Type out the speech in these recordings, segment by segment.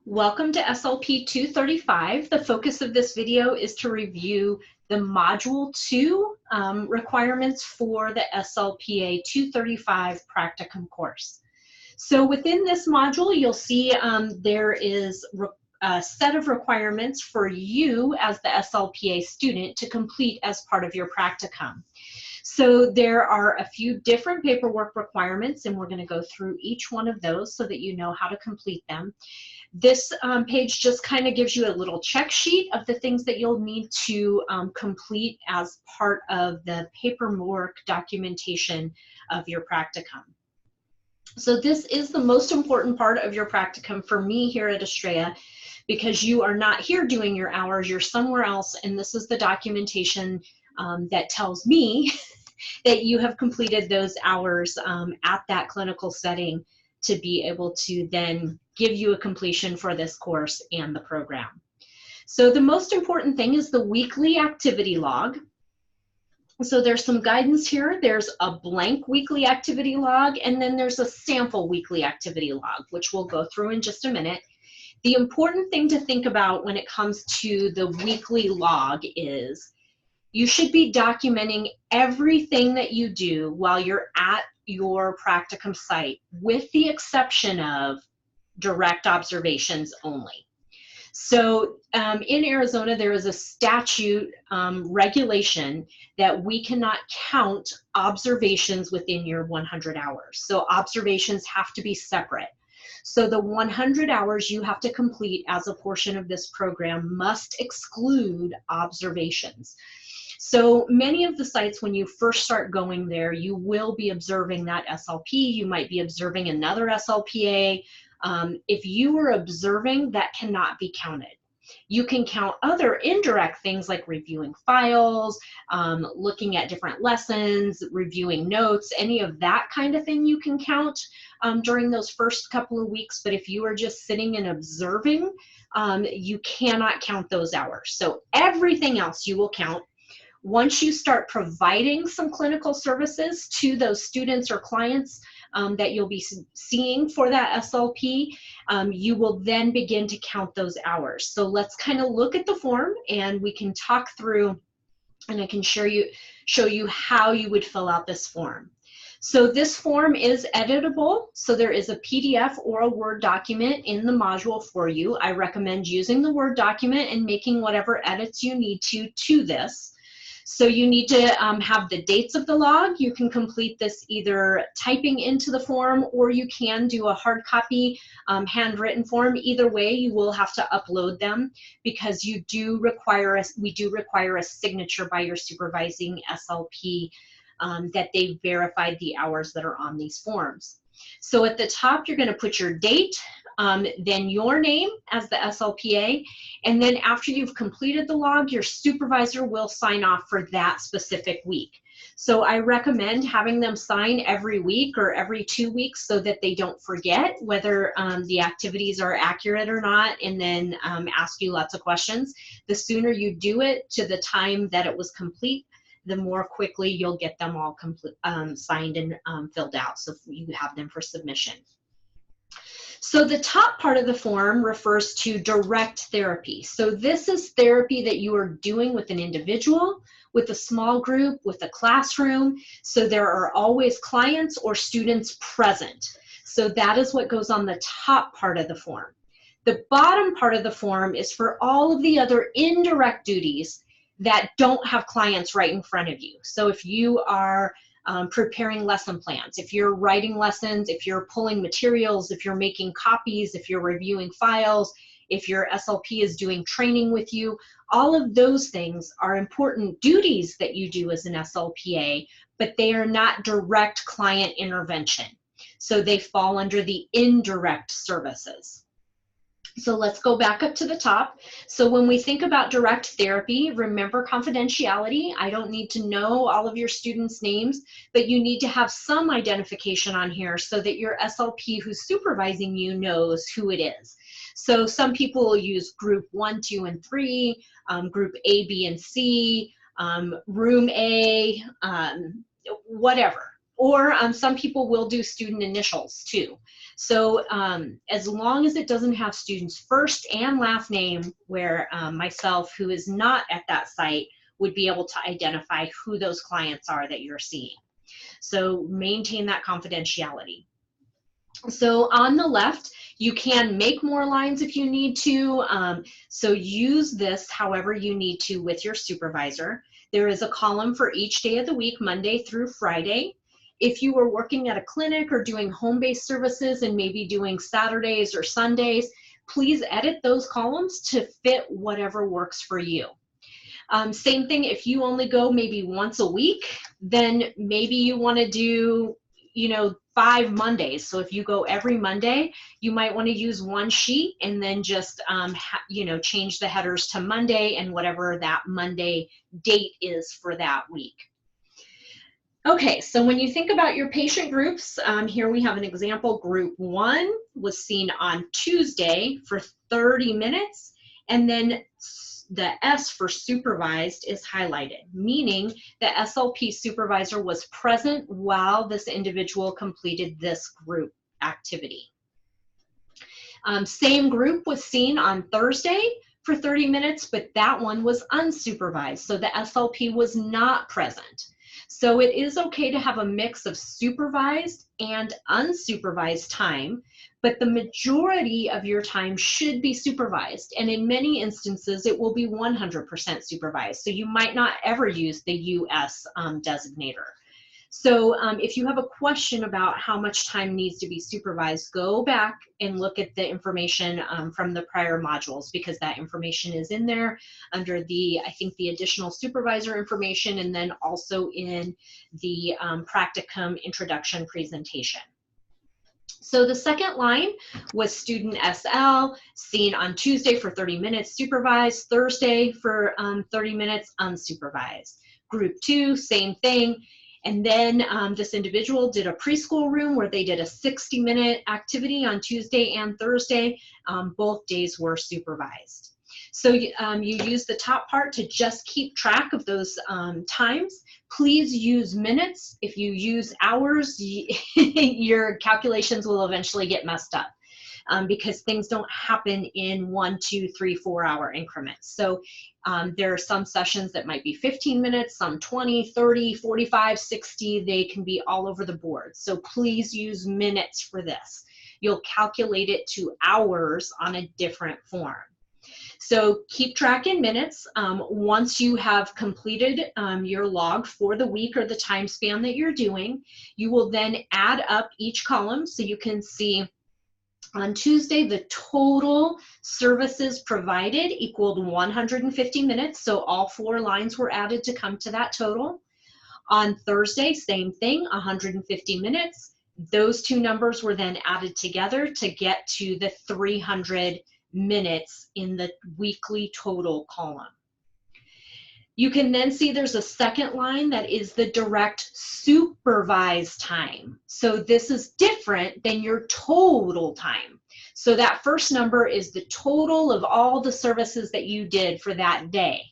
Welcome to SLP235. The focus of this video is to review the Module 2 requirements for the SLPA 235 practicum course. So within this module, you'll see there is a set of requirements for you as the SLPA student to complete as part of your practicum. So there are a few different paperwork requirements, and we're going to go through each one of those so that you know how to complete them. This page just kind of gives you a little check sheet of the things that you'll need to complete as part of the paperwork documentation of your practicum. So this is the most important part of your practicum for me here at Estrella, because you are not here doing your hours, you're somewhere else, and this is the documentation that tells me that you have completed those hours at that clinical setting to be able to then give you a completion for this course and the program. So the most important thing is the weekly activity log. So there's some guidance here. There's a blank weekly activity log, and then there's a sample weekly activity log, which we'll go through in just a minute. The important thing to think about when it comes to the weekly log is you should be documenting everything that you do while you're at your practicum site, with the exception of direct observations only. So in Arizona, there is a statute regulation that we cannot count observations within your 100 hours. So observations have to be separate. So the 100 hours you have to complete as a portion of this program must exclude observations. So many of the sites, when you first start going there, you will be observing that SLP. You might be observing another SLPA. If you are observing, that cannot be counted. You can count other indirect things like reviewing files, looking at different lessons, reviewing notes, any of that kind of thing you can count during those first couple of weeks. But if you are just sitting and observing, you cannot count those hours. So everything else you will count. Once you start providing some clinical services to those students or clients that you'll be seeing for that SLP, you will then begin to count those hours. So let's kind of look at the form, and we can talk through, and I can show you how you would fill out this form. So this form is editable, so there is a PDF or a Word document in the module for you. I recommend using the Word document and making whatever edits you need to this. So you need to have the dates of the log. You can complete this either typing into the form, or you can do a hard copy handwritten form. Either way, you will have to upload them, because we do require a signature by your supervising SLP that they verified the hours that are on these forms. So at the top, you're going to put your date, then your name as the SLPA, and then after you've completed the log, your supervisor will sign off for that specific week. So I recommend having them sign every week or every 2 weeks so that they don't forget whether the activities are accurate or not, and then ask you lots of questions. The sooner you do it to the time that it was complete, the more quickly you'll get them all signed and filled out, so you have them for submission. So the top part of the form refers to direct therapy. So this is therapy that you are doing with an individual, with a small group, with a classroom. So there are always clients or students present. So that is what goes on the top part of the form. The bottom part of the form is for all of the other indirect duties that don't have clients right in front of you. So if you are preparing lesson plans, if you're writing lessons, if you're pulling materials, if you're making copies, if you're reviewing files, if your SLP is doing training with you, all of those things are important duties that you do as an SLPA, but they are not direct client intervention. So they fall under the indirect services. So let's go back up to the top. So when we think about direct therapy, remember confidentiality. I don't need to know all of your students' names, but you need to have some identification on here so that your SLP who's supervising you knows who it is. So some people will use group 1, 2, and 3, group A, B, and C, room A, whatever. Or some people will do student initials too. So as long as it doesn't have student's first and last name, where myself, who is not at that site, would be able to identify who those clients are that you're seeing. So maintain that confidentiality. So on the left, you can make more lines if you need to. So use this however you need to with your supervisor. There is a column for each day of the week, Monday through Friday. If you were working at a clinic or doing home-based services and maybe doing Saturdays or Sundays, please edit those columns to fit whatever works for you. Same thing, if you only go maybe once a week, then maybe you want to do, 5 Mondays. So if you go every Monday, you might want to use one sheet and then just, change the headers to Monday and whatever that Monday date is for that week. Okay, so when you think about your patient groups, here we have an example. Group 1 was seen on Tuesday for 30 minutes, and then the S for supervised is highlighted, meaning the SLP supervisor was present while this individual completed this group activity. Same group was seen on Thursday for 30 minutes, but that one was unsupervised, so the SLP was not present. So it is okay to have a mix of supervised and unsupervised time, but the majority of your time should be supervised. And in many instances, it will be 100% supervised. So you might not ever use the US designator. So if you have a question about how much time needs to be supervised, go back and look at the information from the prior modules, because that information is in there under the, I think, the additional supervisor information, and then also in the practicum introduction presentation. So the second line was student SL, seen on Tuesday for 30 minutes supervised, Thursday for 30 minutes unsupervised. Group 2, same thing. And then this individual did a preschool room where they did a 60-minute activity on Tuesday and Thursday. Both days were supervised. So you use the top part to just keep track of those times. Please use minutes. If you use hours, your calculations will eventually get messed up. Because things don't happen in 1, 2, 3, 4 hour increments. So there are some sessions that might be 15 minutes, some 20, 30, 45, 60, they can be all over the board. So please use minutes for this. You'll calculate it to hours on a different form. So keep track in minutes. Once you have completed your log for the week or the time span that you're doing, you will then add up each column so you can see on Tuesday, the total services provided equaled 150 minutes, so all 4 lines were added to come to that total. On Thursday, same thing, 150 minutes. Those 2 numbers were then added together to get to the 300 minutes in the weekly total column. You can then see there's a second line that is the direct supervised time. So this is different than your total time. So that first number is the total of all the services that you did for that day.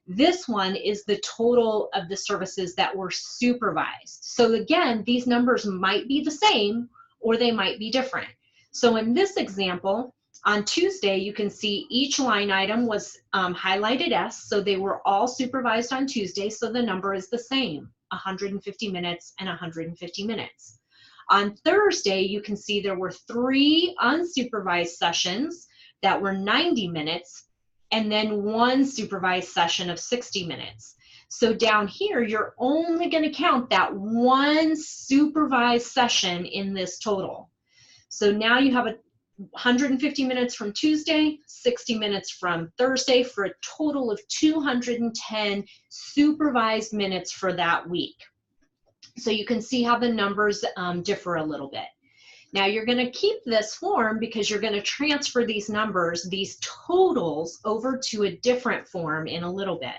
This one is the total of the services that were supervised. So again, these numbers might be the same or they might be different. So in this example, on Tuesday, you can see each line item was highlighted S, so they were all supervised on Tuesday, so the number is the same, 150 minutes and 150 minutes. On Thursday, you can see there were 3 unsupervised sessions that were 90 minutes, and then 1 supervised session of 60 minutes. So down here, you're only going to count that 1 supervised session in this total. So now you have 150 minutes from Tuesday, 60 minutes from Thursday, for a total of 210 supervised minutes for that week. So you can see how the numbers differ a little bit. Now you're going to keep this form because you're going to transfer these numbers, these totals, over to a different form in a little bit.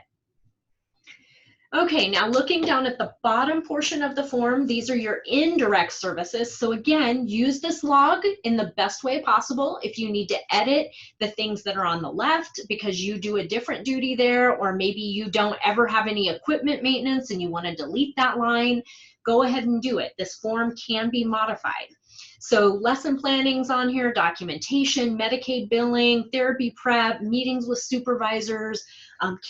Okay, now looking down at the bottom portion of the form, these are your indirect services. So again, use this log in the best way possible. If you need to edit the things that are on the left because you do a different duty there, or maybe you don't ever have any equipment maintenance and you want to delete that line, go ahead and do it. This form can be modified. So lesson planning's on here, documentation, Medicaid billing, therapy prep, meetings with supervisors,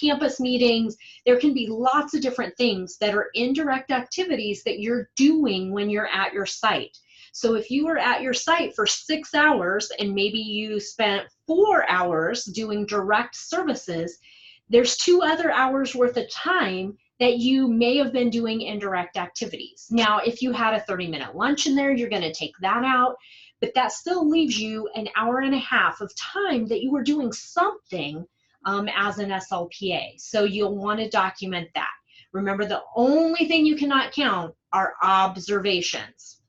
campus meetings. There can be lots of different things that are indirect activities that you're doing when you're at your site. So if you were at your site for 6 hours and maybe you spent 4 hours doing direct services, there's 2 other hours worth of time that you may have been doing indirect activities. Now, if you had a 30-minute lunch in there, you're going to take that out, but that still leaves you an hour and a half of time that you were doing something as an SLPA. So you'll want to document that. Remember, the only thing you cannot count are observations.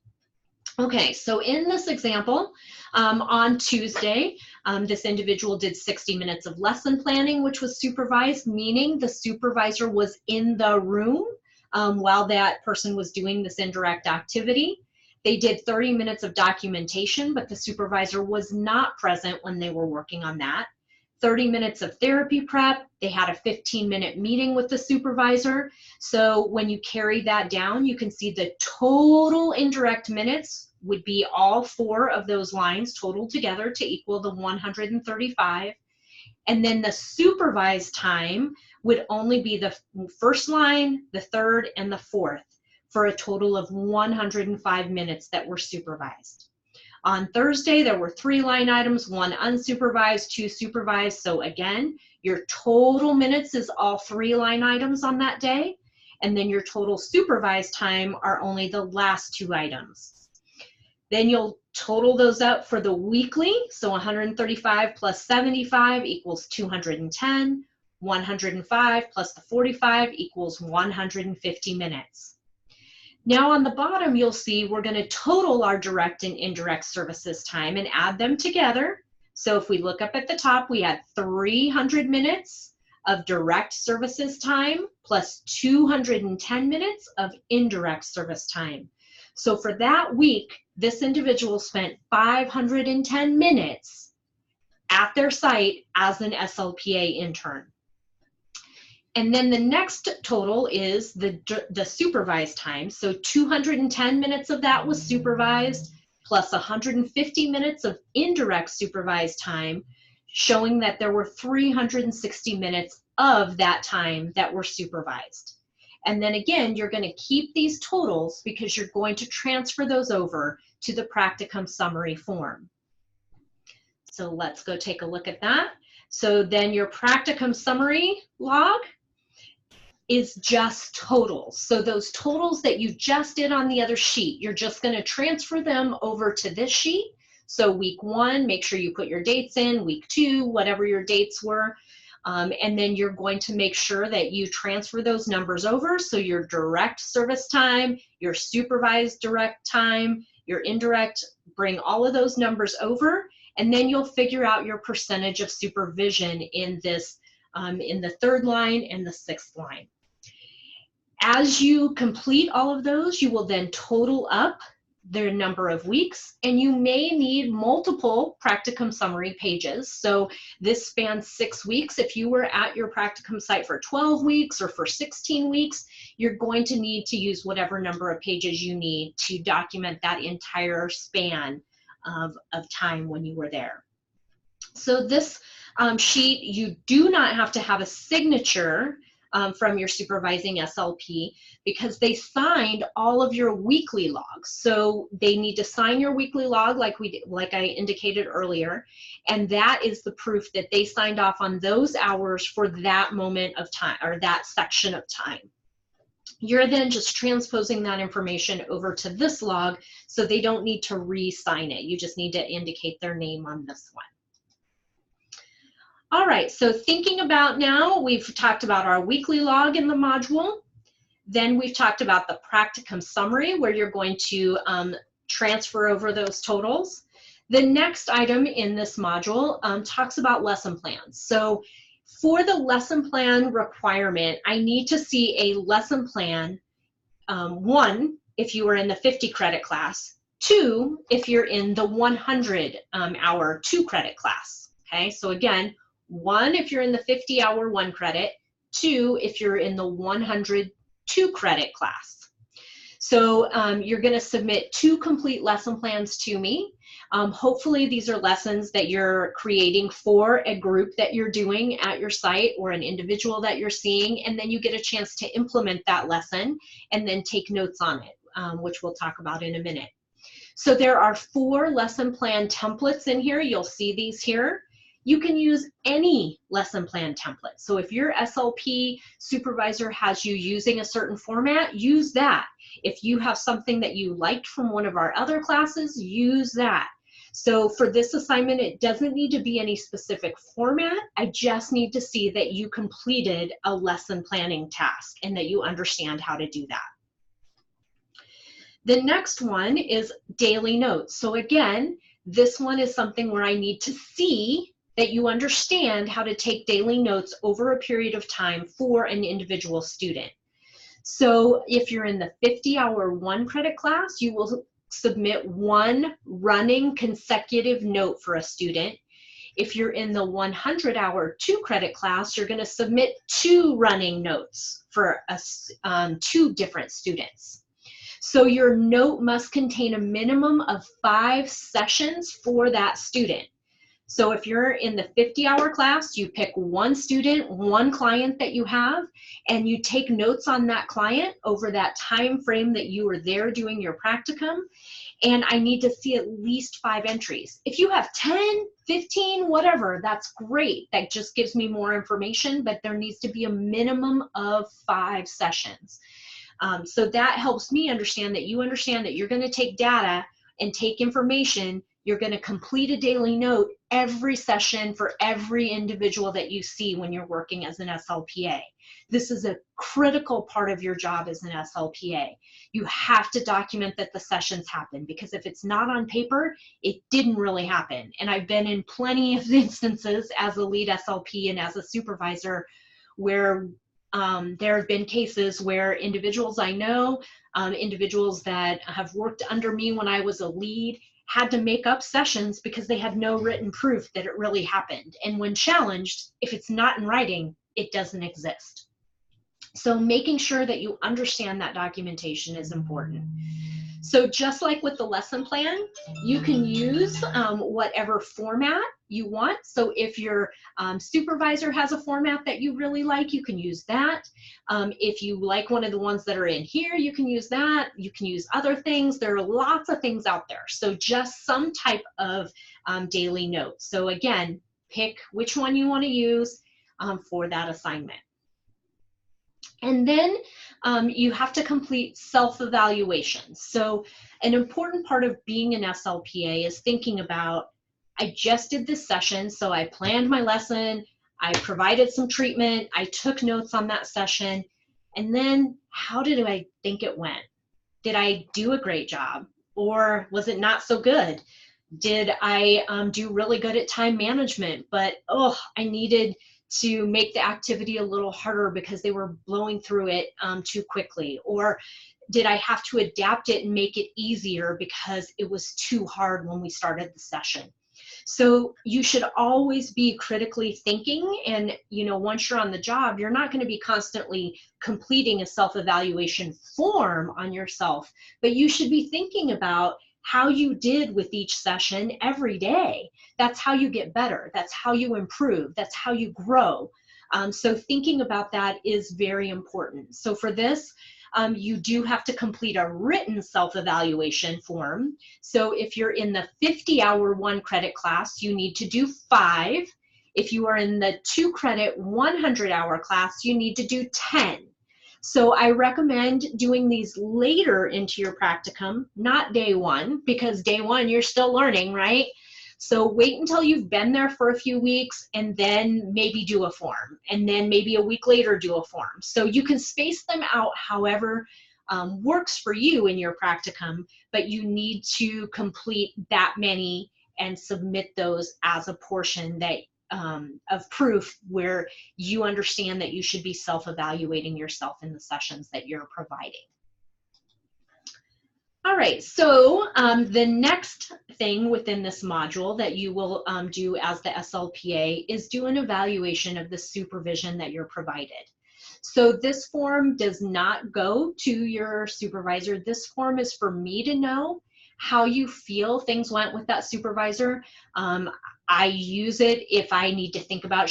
Okay, so in this example, on Tuesday, this individual did 60 minutes of lesson planning, which was supervised, meaning the supervisor was in the room while that person was doing this indirect activity. They did 30 minutes of documentation, but the supervisor was not present when they were working on that. 30 minutes of therapy prep. They had a 15-minute meeting with the supervisor. So when you carry that down, you can see the total indirect minutes would be all 4 of those lines totaled together to equal the 135. And then the supervised time would only be the first line, the third, and the fourth, for a total of 105 minutes that were supervised. On Thursday, there were 3 line items, 1 unsupervised, 2 supervised. So again, your total minutes is all 3 line items on that day. And then your total supervised time are only the last 2 items. Then you'll total those up for the weekly. So 135 plus 75 equals 210. 105 plus the 45 equals 150 minutes. Now on the bottom, you'll see we're going to total our direct and indirect services time and add them together. So if we look up at the top, we had 300 minutes of direct services time plus 210 minutes of indirect service time. So for that week, this individual spent 510 minutes at their site as an SLPA intern. And then the next total is the supervised time. So 210 minutes of that was supervised, plus 150 minutes of indirect supervised time, showing that there were 360 minutes of that time that were supervised. And then again, you're going to keep these totals because you're going to transfer those over to the practicum summary form. So let's go take a look at that. So then your practicum summary log is just totals. So those totals that you just did on the other sheet, you're just going to transfer them over to this sheet. So week 1, make sure you put your dates in, week 2, whatever your dates were. And then you're going to make sure that you transfer those numbers over. So your direct service time, your supervised direct time, your indirect, bring all of those numbers over. And then you'll figure out your percentage of supervision in this, in the 3rd line and the 6th line. As you complete all of those, you will then total up their number of weeks, and you may need multiple practicum summary pages. So this spans 6 weeks. If you were at your practicum site for 12 weeks or for 16 weeks, you're going to need to use whatever number of pages you need to document that entire span of time when you were there. So this sheet, you do not have to have a signature from your supervising SLP because they signed all of your weekly logs. So they need to sign your weekly log like I indicated earlier, and that is the proof that they signed off on those hours for that moment of time or that section of time. You're then just transposing that information over to this log, so they don't need to re-sign it. You just need to indicate their name on this one. All right, so thinking about now, we've talked about our weekly log in the module. Then we've talked about the practicum summary where you're going to transfer over those totals. The next item in this module talks about lesson plans. So for the lesson plan requirement, I need to see a lesson plan, 1, if you are in the 50 credit class, 2, if you're in the 100 hour 2 credit class. Okay, so again, 1 if you're in the 50 hour 1 credit, 2 if you're in the 100 2 credit class. So you're going to submit 2 complete lesson plans to me. Hopefully these are lessons that you're creating for a group that you're doing at your site or an individual that you're seeing, and then you get a chance to implement that lesson and then take notes on it, which we'll talk about in a minute. So there are 4 lesson plan templates in here. You'll see these here. You can use any lesson plan template. So if your SLP supervisor has you using a certain format, use that. If you have something that you liked from one of our other classes, use that. So for this assignment, it doesn't need to be any specific format. I just need to see that you completed a lesson planning task and that you understand how to do that. The next one is daily notes. So again, this one is something where I need to see that you understand how to take daily notes over a period of time for an individual student. So if you're in the 50-hour 1 credit class, you will submit 1 running consecutive note for a student. If you're in the 100-hour 2 credit class, you're going to submit 2 running notes for 2 different students. So your note must contain a minimum of 5 sessions for that student. So if you're in the 50-hour class, you pick 1 student, 1 client that you have, and you take notes on that client over that time frame that you were there doing your practicum, and I need to see at least 5 entries. If you have 10, 15, whatever, that's great. That just gives me more information, but there needs to be a minimum of 5 sessions. So that helps me understand that you understand that you're going to take data and take information. You're going to complete a daily note every session for every individual that you see when you're working as an SLPA. This is a critical part of your job as an SLPA. You have to document that the sessions happen, because if it's not on paper, it didn't really happen. And I've been in plenty of instances as a lead SLP and as a supervisor where there have been cases where individuals I know, individuals that have worked under me when I was a lead, had to make up sessions because they had no written proof that it really happened. And when challenged, if it's not in writing, it doesn't exist. So making sure that you understand that documentation is important. So just like with the lesson plan, you can use whatever format you want. So if your supervisor has a format that you really like, you can use that. If you like one of the ones that are in here, you can use that. You can use other things. There are lots of things out there. So just some type of daily notes. So again, pick which one you want to use for that assignment. And then you have to complete self-evaluations. So an important part of being an SLPA is thinking about, I just did this session, so I planned my lesson, I provided some treatment, I took notes on that session, and then how did I think it went? Did I do a great job? Or was it not so good? Did I do really good at time management, but I needed to make the activity a little harder because they were blowing through it too quickly? Or did I have to adapt it and make it easier because it was too hard when we started the session? So you should always be critically thinking, and once you're on the job, you're not going to be constantly completing a self-evaluation form on yourself, but you should be thinking about how you did with each session every day. That's how you get better. That's how you improve. That's how you grow. So thinking about that is very important. So for this, you do have to complete a written self-evaluation form. So if you're in the 50-hour 1 credit class, you need to do 5. If you are in the 2 credit 100-hour class, you need to do 10. So I recommend doing these later into your practicum, not day 1, because day 1 you're still learning, right? So wait until you've been there for a few weeks and then maybe do a form, and then maybe a week later do a form. So you can space them out however works for you in your practicum, but you need to complete that many and submit those as a portion that of proof where you understand that you should be self-evaluating yourself in the sessions that you're providing. All right, so the next thing within this module that you will do as the SLPA is do an evaluation of the supervision that you're provided. So this form does not go to your supervisor. This form is for me to know how you feel things went with that supervisor. I use it if I need to think about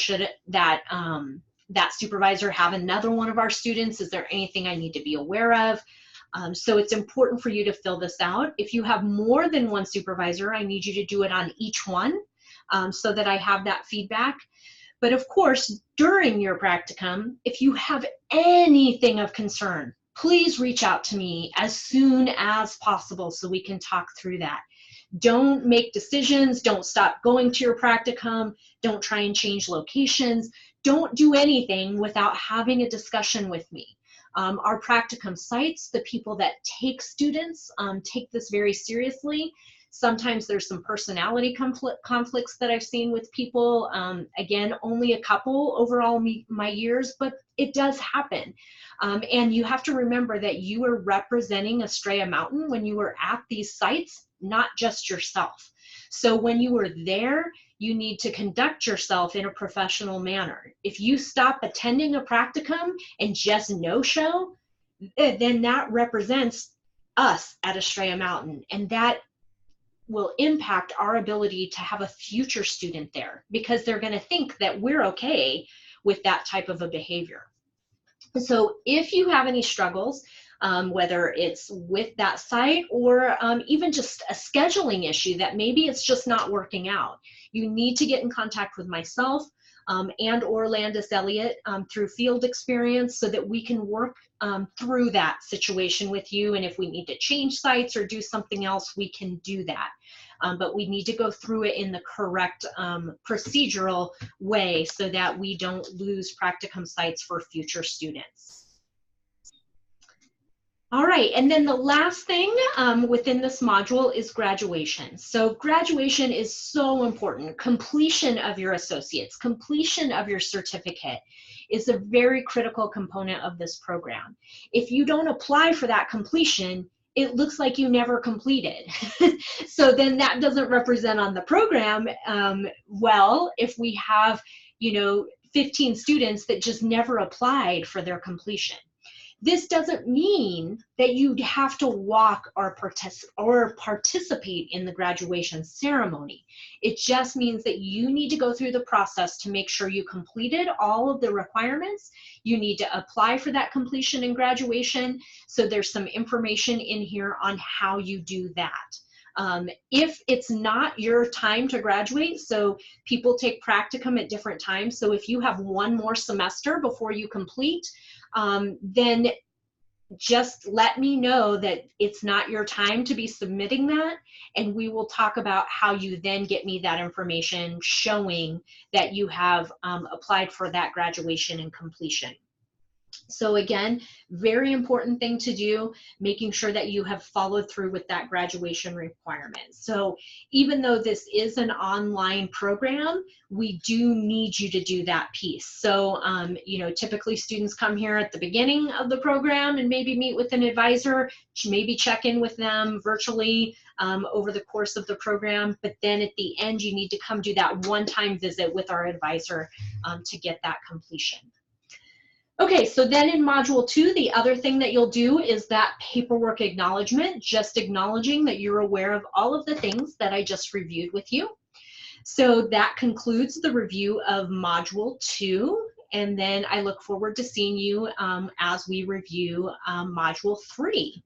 that supervisor have another one of our students. Is there anything I need to be aware of? So it's important for you to fill this out. If you have more than one supervisor, I need you to do it on each one so that I have that feedback. But of course, during your practicum, if you have anything of concern, please reach out to me as soon as possible so we can talk through that. Don't make decisions. Don't stop going to your practicum. Don't try and change locations. Don't do anything without having a discussion with me. Our practicum sites, the people that take students, take this very seriously. Sometimes there's some personality conflicts that I've seen with people. Again, only a couple overall my years, but it does happen. And you have to remember that you are representing Estrella Mountain when you were at these sites, not just yourself. So when you were there, you need to conduct yourself in a professional manner. If you stop attending a practicum and just no-show, then that represents us at Estrella Mountain, and that will impact our ability to have a future student there, because they're going to think that we're okay with that type of a behavior. So if you have any struggles, whether it's with that site or even just a scheduling issue that maybe it's just not working out, you need to get in contact with myself and or Landis Elliott through field experience so that we can work through that situation with you. And if we need to change sites or do something else, we can do that. But we need to go through it in the correct procedural way so that we don't lose practicum sites for future students. All right, and then the last thing within this module is graduation. So graduation is so important. Completion of your associates, completion of your certificate is a very critical component of this program. If you don't apply for that completion, it looks like you never completed. So then that doesn't represent on the program well if we have, 15 students that just never applied for their completion. This doesn't mean that you have to walk or participate in the graduation ceremony. It just means that you need to go through the process to make sure you completed all of the requirements. You need to apply for that completion and graduation. So there's some information in here on how you do that. If it's not your time to graduate, so people take practicum at different times. So if you have one more semester before you complete, then just let me know that it's not your time to be submitting that, and we will talk about how you then get me that information showing that you have applied for that graduation and completion. So again, very important thing to do, making sure that you have followed through with that graduation requirement. So even though this is an online program, we do need you to do that piece. So, typically students come here at the beginning of the program and maybe meet with an advisor, maybe check in with them virtually over the course of the program. But then at the end, you need to come do that one-time visit with our advisor to get that completion. Okay, so then in Module 2, the other thing that you'll do is that paperwork acknowledgement, just acknowledging that you're aware of all of the things that I just reviewed with you. So that concludes the review of Module 2, and then I look forward to seeing you as we review Module 3.